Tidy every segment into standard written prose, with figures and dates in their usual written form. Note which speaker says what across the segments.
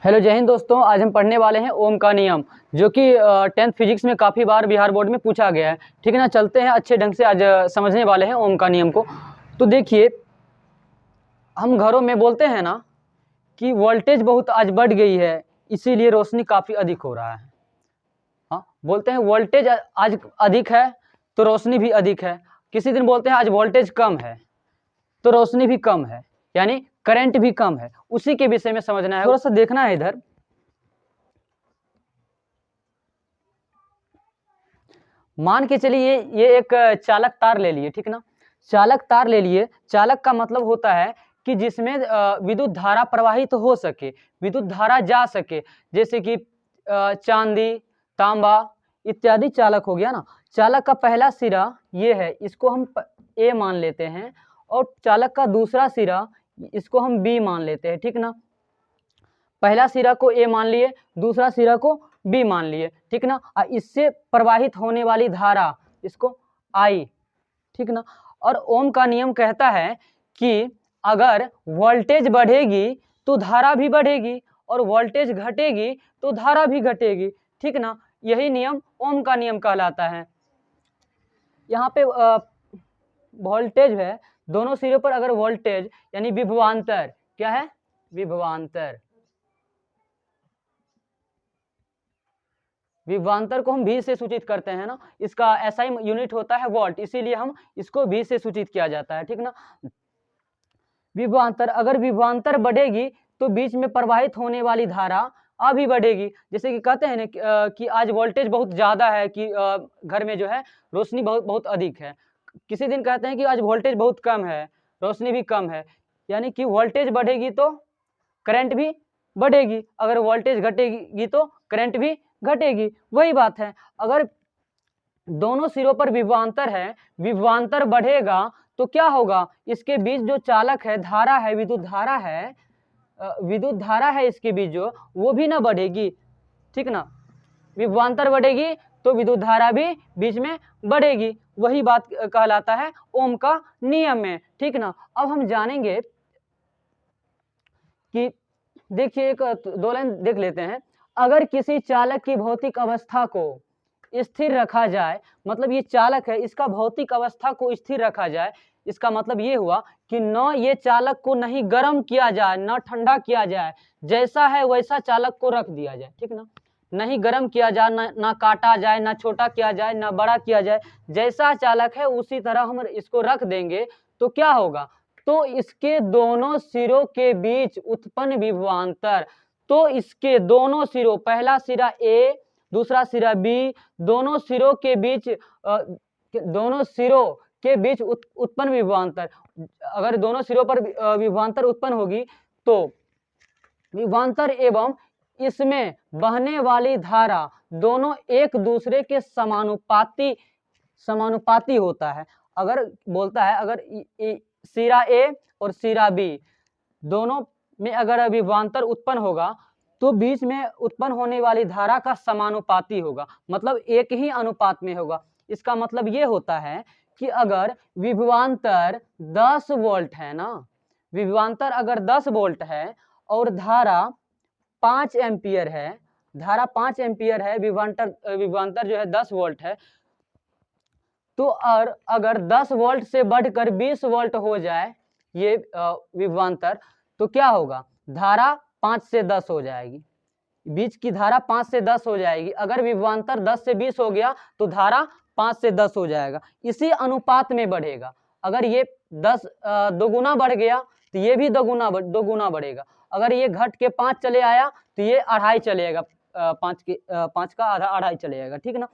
Speaker 1: Hello जय हिंद दोस्तों। आज हम पढ़ने वाले हैं ओम का नियम, जो कि 10th फिजिक्स में काफ़ी बार बिहार बोर्ड में पूछा गया है। ठीक है ना, चलते हैं अच्छे ढंग से आज समझने वाले हैं ओम का नियम को। तो देखिए, हम घरों में बोलते हैं ना कि वोल्टेज बहुत आज बढ़ गई है, इसीलिए रोशनी काफ़ी अधिक हो रहा है। हाँ, बोलते हैं वोल्टेज आज अधिक है तो रोशनी भी अधिक है। किसी दिन बोलते हैं आज वोल्टेज कम है तो रोशनी भी कम है, यानी करंट भी कम है। उसी के विषय में समझना है, थोड़ा सा देखना है इधर। मान के चलिए ये एक चालक तार ले लिए, ठीक ना। चालक तार ले लिए। चालक का मतलब होता है कि जिसमें विद्युत धारा प्रवाहित हो सके, विद्युत धारा जा सके, जैसे कि चांदी, तांबा इत्यादि चालक हो गया ना। चालक का पहला सिरा ये है, इसको हम ए मान लेते हैं, और चालक का दूसरा सिरा इसको हम बी मान लेते हैं, ठीक ना। पहला सिरा को ए मान लिए, दूसरा सिरा को बी मान लिए, ठीक ना। इससे प्रवाहित होने वाली धारा इसको आई, ठीक ना। और ओम का नियम कहता है कि अगर वोल्टेज बढ़ेगी तो धारा भी बढ़ेगी, और वोल्टेज घटेगी तो धारा भी घटेगी, ठीक ना। यही नियम ओम का नियम कहलाता है। यहाँ पे वोल्टेज है, दोनों सिरों पर अगर वोल्टेज यानी विभवांतर, क्या है? विभवांतर। विभवांतर को हम भी से सूचित करते हैं ना, इसका एसआई यूनिट होता है वोल्ट, इसीलिए हम इसको भी से सूचित किया जाता है, ठीक ना। विभवांतर, अगर विभवांतर बढ़ेगी तो बीच में प्रवाहित होने वाली धारा भी बढ़ेगी। जैसे कि कहते हैं ना कि आज वोल्टेज बहुत ज़्यादा है, कि घर में जो है रोशनी बहुत बहुत अधिक है। किसी दिन कहते हैं कि आज वोल्टेज बहुत कम है, रोशनी भी कम है, यानी कि वोल्टेज बढ़ेगी तो करंट भी बढ़ेगी, अगर वोल्टेज घटेगी तो करंट भी घटेगी। वही बात है, अगर दोनों सिरों पर विभवांतर है, विभवांतर बढ़ेगा तो क्या होगा? इसके बीच जो चालक है, धारा है, विद्युत धारा है, विद्युत धारा है इसके बीच जो, वो भी ना बढ़ेगी, ठीक ना। विभवांतर बढ़ेगी तो विद्युत धारा भी बीच में बढ़ेगी। वही बात कहलाता है ओम का नियम में, ठीक ना। अब हम जानेंगे कि देखिए, एक दो लाइन देख लेते हैं। अगर किसी चालक की भौतिक अवस्था को स्थिर रखा जाए, मतलब ये चालक है, इसका भौतिक अवस्था को स्थिर रखा जाए, इसका मतलब ये हुआ कि न ये चालक को नहीं गर्म किया जाए, न ठंडा किया जाए, जैसा है वैसा चालक को रख दिया जाए, ठीक ना। नहीं गर्म किया जाए, ना काटा जाए, ना छोटा किया जाए, ना बड़ा किया जाए, जैसा चालक है उसी तरह हम इसको रख देंगे तो क्या होगा? तो इसके दोनों सिरों के बीच उत्पन्न विभवांतर, तो इसके दोनों सिरों, पहला सिरा ए, दूसरा सिरा बी, दोनों सिरों के बीच उत्पन्न विभवांतर, अगर दोनों सिरों पर विभवांतर उत्पन्न होगी तो विभवांतर एवं इसमें बहने वाली धारा दोनों एक दूसरे के समानुपाती होता है। अगर बोलता है, अगर सिरा ए और सिरा बी दोनों में अगर विभवांतर उत्पन्न होगा तो बीच में उत्पन्न होने वाली धारा का समानुपाती होगा, मतलब एक ही अनुपात में होगा। इसका मतलब ये होता है कि अगर विभवांतर 10 वोल्ट है ना, विभवांतर अगर 10 वोल्ट है और धारा 5 एम्पियर है, धारा 5 एम्पियर है, विभवांतर जो है 10 वोल्ट है, तो और अगर 10 वोल्ट से बढ़कर 20 वोल्ट हो जाए ये विभवांतर, तो क्या होगा? धारा 5 से 10 हो जाएगी, बीच की धारा 5 से 10 हो जाएगी। अगर विभवांतर 10 से 20 हो गया तो धारा 5 से 10 हो जाएगा, इसी अनुपात में बढ़ेगा। अगर ये 10 दोगुना बढ़ गया तो ये भी दोगुना बढ़ेगा। अगर ये घट के 5 चले आया तो ये 2.5 चलेगा, 5 का आधा 2.5 चलेगा, ठीक ना।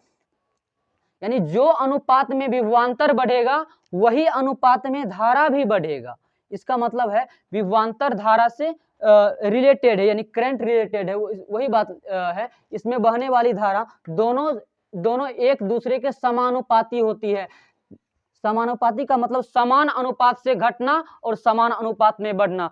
Speaker 1: यानी जो अनुपात में विभवांतर बढ़ेगा वही अनुपात में धारा भी बढ़ेगा। इसका मतलब है विभवांतर धारा से रिलेटेड है, यानी करंट रिलेटेड है, वही बात है। इसमें बहने वाली धारा दोनों एक दूसरे के समानुपाती होती है। समानुपाती का मतलब समान अनुपात से घटना और समान अनुपात में बढ़ना।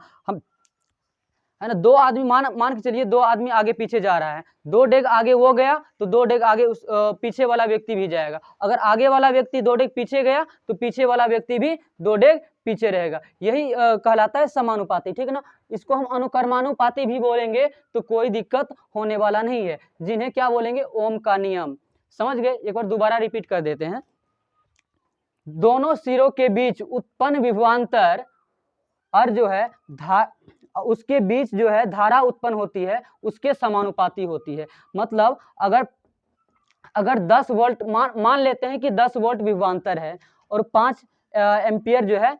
Speaker 1: है ना, 2 आदमी मान के चलिए 2 आदमी आगे पीछे जा रहा है, 2 डेग आगे वो गया तो 2 डेग आगे उस पीछे वाला व्यक्ति भी जाएगा। अगर आगे वाला व्यक्ति 2 डेग पीछे गया तो पीछे वाला व्यक्ति भी 2 डेग पीछे रहेगा। यही कहलाता है समानुपाती, ठीक है ना। इसको हम अनुक्रमानुपाती भी बोलेंगे तो कोई दिक्कत होने वाला नहीं है, जिन्हें क्या बोलेंगे, ओम का नियम। समझ गए? एक बार दोबारा रिपीट कर देते हैं। दोनों सिरों के बीच उत्पन्न विभवांतर और जो है उसके बीच जो है धारा उत्पन्न होती है उसके समानुपाती होती है। मतलब अगर 10 वोल्ट मान लेते हैं कि 10 वोल्ट विभवांतर है और 5 एम्पियर जो है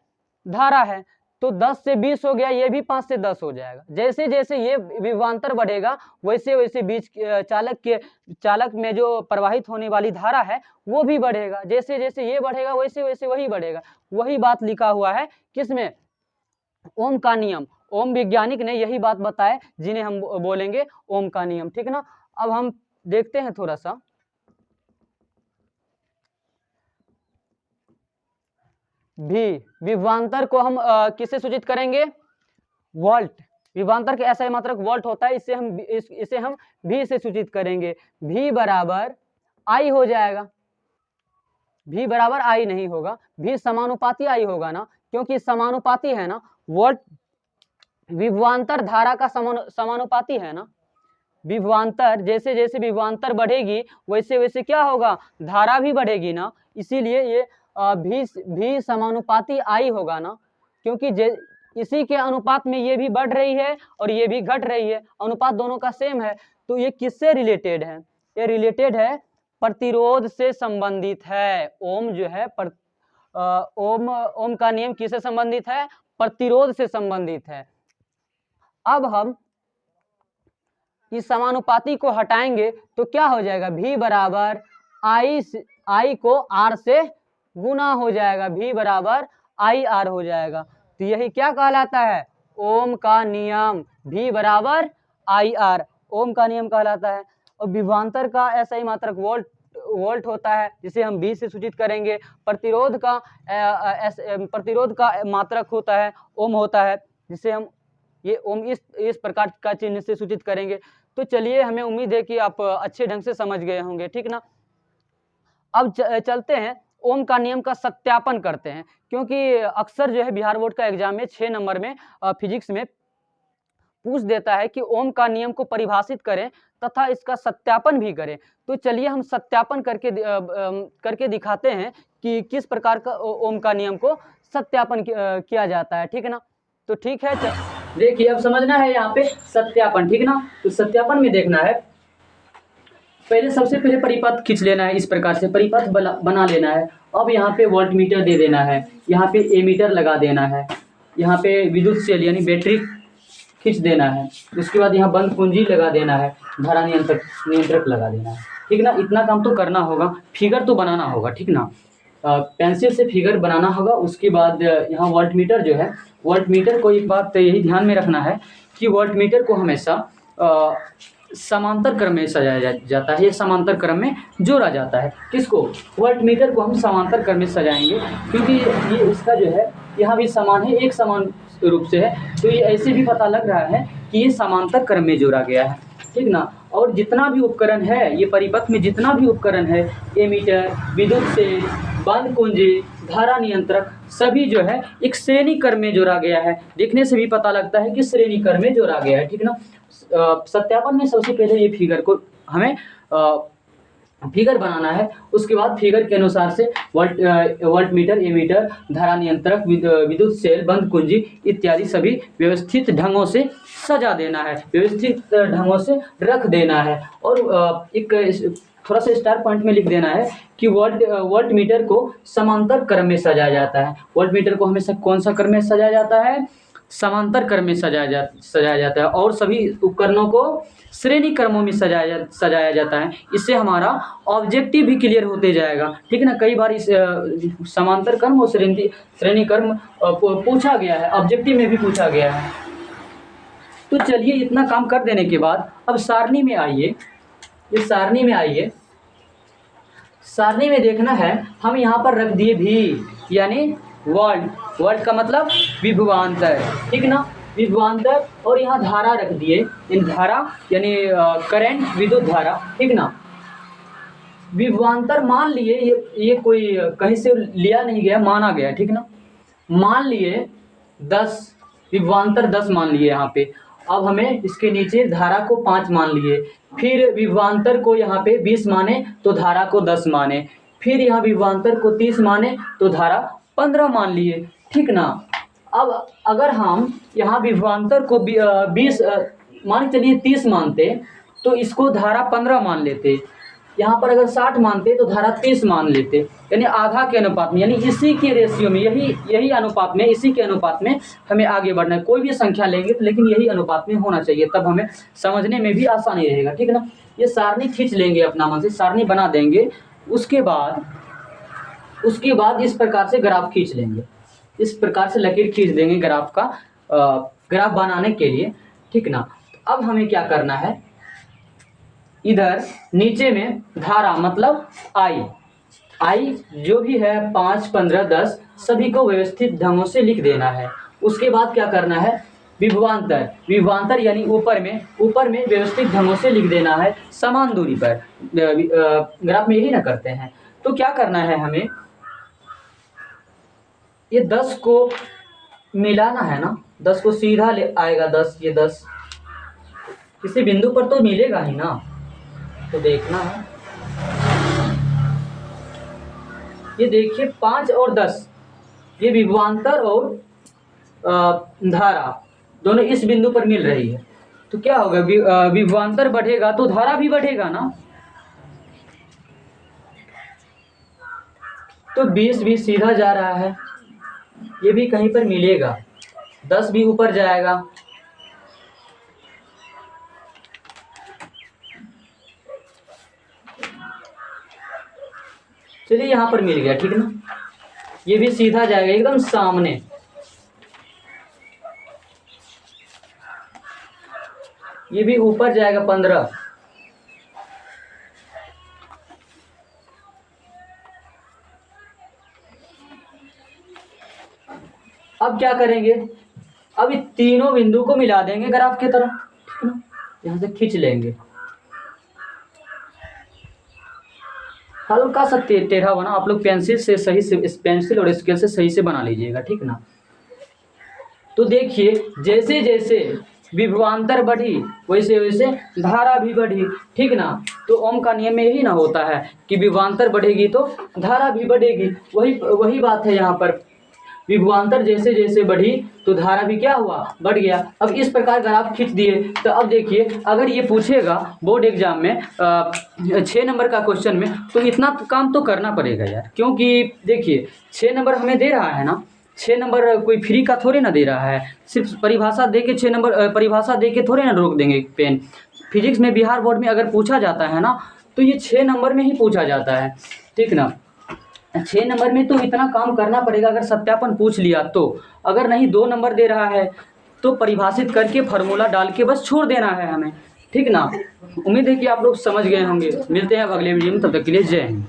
Speaker 1: धारा है, तो 10 से 20 हो गया, ये भी 5 से 10 हो जाएगा। जैसे जैसे ये विभवांतर बढ़ेगा वैसे वैसे बीच चालक में जो प्रवाहित होने वाली धारा है वो भी बढ़ेगा। जैसे जैसे ये बढ़ेगा वैसे वैसे वही बढ़ेगा। वही बात लिखा हुआ है किसमें, ओम का नियम। ओम वैज्ञानिक ने यही बात बताए जिन्हें हम बोलेंगे ओम का नियम, ठीक है ना। अब हम देखते हैं थोड़ा सा, भी विभवांतर को हम किससे सूचित करेंगे, वोल्ट। विभवांतर के ऐसा मात्रक वोल्ट होता है, इसे हम भी से सूचित करेंगे। भी बराबर आई हो जाएगा, भी बराबर आई नहीं होगा, भी समानुपाती आई होगा ना, क्योंकि समानुपाती है ना, वोल्ट विभवांतर धारा का समानुपाती है ना। विभवांतर जैसे जैसे विभवांतर बढ़ेगी वैसे वैसे क्या होगा, धारा भी बढ़ेगी ना। इसीलिए ये भी समानुपाती आई होगा ना, क्योंकि इसी के अनुपात में ये भी बढ़ रही है और ये भी घट रही है, अनुपात दोनों का सेम है। तो ये किससे रिलेटेड है, ये रिलेटेड है प्रतिरोध से संबंधित है। ओम जो है ओम का नियम किससे संबंधित है, प्रतिरोध से संबंधित है। अब हम इस समानुपाती को हटाएंगे तो क्या हो जाएगा, भी बराबर आई को आर से गुना हो जाएगा, भी बराबर आई आर हो जाएगा। तो यही क्या कहलाता है, ओम का नियम। भी बराबर आई आर ओम का नियम कहलाता है। और विभवांतर का ऐसा ही मात्रक वोल्ट होता है, जिसे हम भी से सूचित करेंगे। प्रतिरोध का मात्रक होता है ओम होता है, जिसे हम ये ओम इस प्रकार का चिन्ह से सूचित करेंगे। तो चलिए, हमें उम्मीद है कि आप अच्छे ढंग से समझ गए होंगे, ठीक ना। अब चलते हैं ओम का नियम का सत्यापन करते हैं, क्योंकि अक्सर जो है बिहार बोर्ड का एग्जाम में 6 नंबर में फिजिक्स में पूछ देता है कि ओम का नियम को परिभाषित करें तथा इसका सत्यापन भी करें। तो चलिए हम सत्यापन करके दिखाते हैं कि किस प्रकार का ओम का नियम को सत्यापन किया जाता है, ठीक है ना। तो ठीक है, देखिए अब समझना है यहाँ पे सत्यापन, ठीक ना। तो सत्यापन में देखना है, पहले सबसे पहले परिपथ खींच लेना है, इस प्रकार से परिपथ बना लेना है। अब यहाँ पे वोल्ट मीटर दे देना है, यहाँ पे एमीटर लगा देना है, यहाँ पे विद्युत सेल यानी बैटरी खींच देना है। उसके बाद यहाँ बंद कुंजी लगा देना है, धारा नियंत्रक लगा देना है, ठीक ना। इतना काम तो करना होगा, फिगर तो बनाना होगा, ठीक ना। पेंसिल से फिगर बनाना होगा। उसके बाद यहाँ वोल्ट मीटर जो है, वोल्ट मीटर को एक बात यही ध्यान में रखना है कि वोल्ट मीटर को हमेशा समांतर क्रम में सजाया जाता है, ये समांतर क्रम में जोड़ा जाता है। किसको, वोल्ट मीटर को हम समांतर क्रम में सजाएंगे, क्योंकि ये इसका जो है यहाँ भी समान है, एक समान रूप से है। तो ये ऐसे भी पता लग रहा है कि ये समांतर क्रम में जोड़ा गया है, ठीक ना। और जितना भी उपकरण है, ये परिपथ में जितना भी उपकरण है, एमीटर, विद्युत सेल, बंद कुंजी, धारा नियंत्रक, सभी जो है एक श्रेणी क्रम में जोड़ा गया है। देखने से भी पता लगता है कि श्रेणी क्रम में जोड़ा गया है, ठीक ना। सत्यापन में सबसे पहले ये फिगर को हमें फिगर बनाना है। उसके बाद फिगर के अनुसार से वोल्ट मीटर, एमीटर, धारा नियंत्रक, विद्युत सेल, बंद कुंजी इत्यादि सभी व्यवस्थित ढंगों से सजा देना है, व्यवस्थित ढंगों से रख देना है। और एक थोड़ा सा स्टार पॉइंट में लिख देना है कि वोल्ट मीटर को समांतर क्रम में सजाया जाता है। वोल्ट मीटर को हमेशा कौन सा क्रम में सजाया जाता है, समांतर क्रम में सजाया जाता है। और सभी उपकरणों को श्रेणी क्रमों में सजाया जाता है। इससे हमारा ऑब्जेक्टिव भी क्लियर होते जाएगा, ठीक है ना। कई बार इस समांतर क्रम और श्रेणी क्रम पूछा गया है, ऑब्जेक्टिव में भी पूछा गया है। तो चलिए, इतना काम कर देने के बाद अब सारणी में आइए। इस सारणी में आइए, सारणी में देखना है, हम यहाँ पर रख दिए भी, यानी वोल्ट। वोल्ट का मतलब विभवांतर, ठीक ना। विभवांतर और यहाँ धारा रख दिए, इन धारा यानी करंट, विद्युत धारा, ठीक ना। विभवांतर मान लिए ये कोई कहीं से लिया नहीं गया, माना गया, ठीक ना। मान लिए 10, विभवांतर 10 मान लिए यहाँ पे। अब हमें इसके नीचे धारा को 5 मान लिए, फिर विभवांतर को यहाँ पे 20 माने तो धारा को 10 माने, फिर यहाँ विभवांतर को 30 माने तो धारा 15 मान लिए, ठीक ना। अब अगर हम यहाँ विभवांतर को 20 मान के चलिए 30 मानते तो इसको धारा 15 मान लेते, यहाँ पर अगर 60 मानते तो धारा 30 मान लेते, यानी आधा के अनुपात में, यानी इसी के रेशियो में, यही अनुपात में, इसी के अनुपात में हमें आगे बढ़ना है। कोई भी संख्या लेंगे तो लेकिन यही अनुपात में होना चाहिए, तब हमें समझने में भी आसानी रहेगा, ठीक ना। ये सारणी खींच लेंगे अपना मन से, सारणी बना देंगे। उसके बाद इस प्रकार से ग्राफ खींच लेंगे, इस प्रकार से लकीर खींच देंगे ग्राफ का, ग्राफ बनाने के लिए, ठीक ना। अब हमें क्या करना है, इधर नीचे में धारा मतलब आई जो भी है 5, 15, 10 सभी को व्यवस्थित ढंगों से लिख देना है। उसके बाद क्या करना है, विभवांतर यानी ऊपर में व्यवस्थित ढंगों से लिख देना है समान दूरी पर। ग्राफ में यही ना करते हैं। तो क्या करना है हमें, ये 10 को मिलाना है ना, 10 को सीधा ले आएगा, 10 ये 10 किसी बिंदु पर तो मिलेगा ही ना, तो देखना है। ये देखिए 5 और 10 ये विभवांतर और धारा दोनों इस बिंदु पर मिल रही है, तो क्या होगा, विभवांतर बढ़ेगा तो धारा भी बढ़ेगा ना। तो 20 भी सीधा जा रहा है, ये भी कहीं पर मिलेगा, 10 भी ऊपर जाएगा, चलिए यहाँ पर मिल गया, ठीक ना। ये भी सीधा जाएगा एकदम सामने, ये भी ऊपर जाएगा 15, अब क्या करेंगे, अब ये तीनों बिंदु को मिला देंगे ग्राफ की तरह, ठीक ना। यहाँ से खींच लेंगे, हल्का सा टेढ़ा बना, आप लोग पेंसिल से सही से, पेंसिल और स्केल से सही से बना लीजिएगा, ठीक ना। तो देखिए जैसे जैसे विभवांतर बढ़ी वैसे वैसे धारा भी बढ़ी, ठीक ना। तो ओम का नियम में यही ना होता है कि विभवांतर बढ़ेगी तो धारा भी बढ़ेगी, वही बात है यहाँ पर। विभवांतर जैसे जैसे बढ़ी तो धारा भी क्या हुआ, बढ़ गया। अब इस प्रकार ग्राफ खींच दिए, तो अब देखिए अगर ये पूछेगा बोर्ड एग्जाम में 6 नंबर का क्वेश्चन में, तो इतना काम तो करना पड़ेगा यार, क्योंकि देखिए 6 नंबर हमें दे रहा है ना, 6 नंबर कोई फ्री का थोड़े ना दे रहा है, सिर्फ परिभाषा दे के 6 नंबर परिभाषा दे के थोड़े ना रोक देंगे पेन। फिजिक्स में बिहार बोर्ड में अगर पूछा जाता है ना, तो ये 6 नंबर में ही पूछा जाता है, ठीक ना। 6 नंबर में तो इतना काम करना पड़ेगा अगर सत्यापन पूछ लिया तो। अगर नहीं 2 नंबर दे रहा है तो परिभाषित करके फार्मूला डाल के बस छोड़ देना है हमें, ठीक ना। उम्मीद है कि आप लोग समझ गए होंगे। मिलते हैं अब अगले वीडियो में, तब तक के लिए जय हिंद।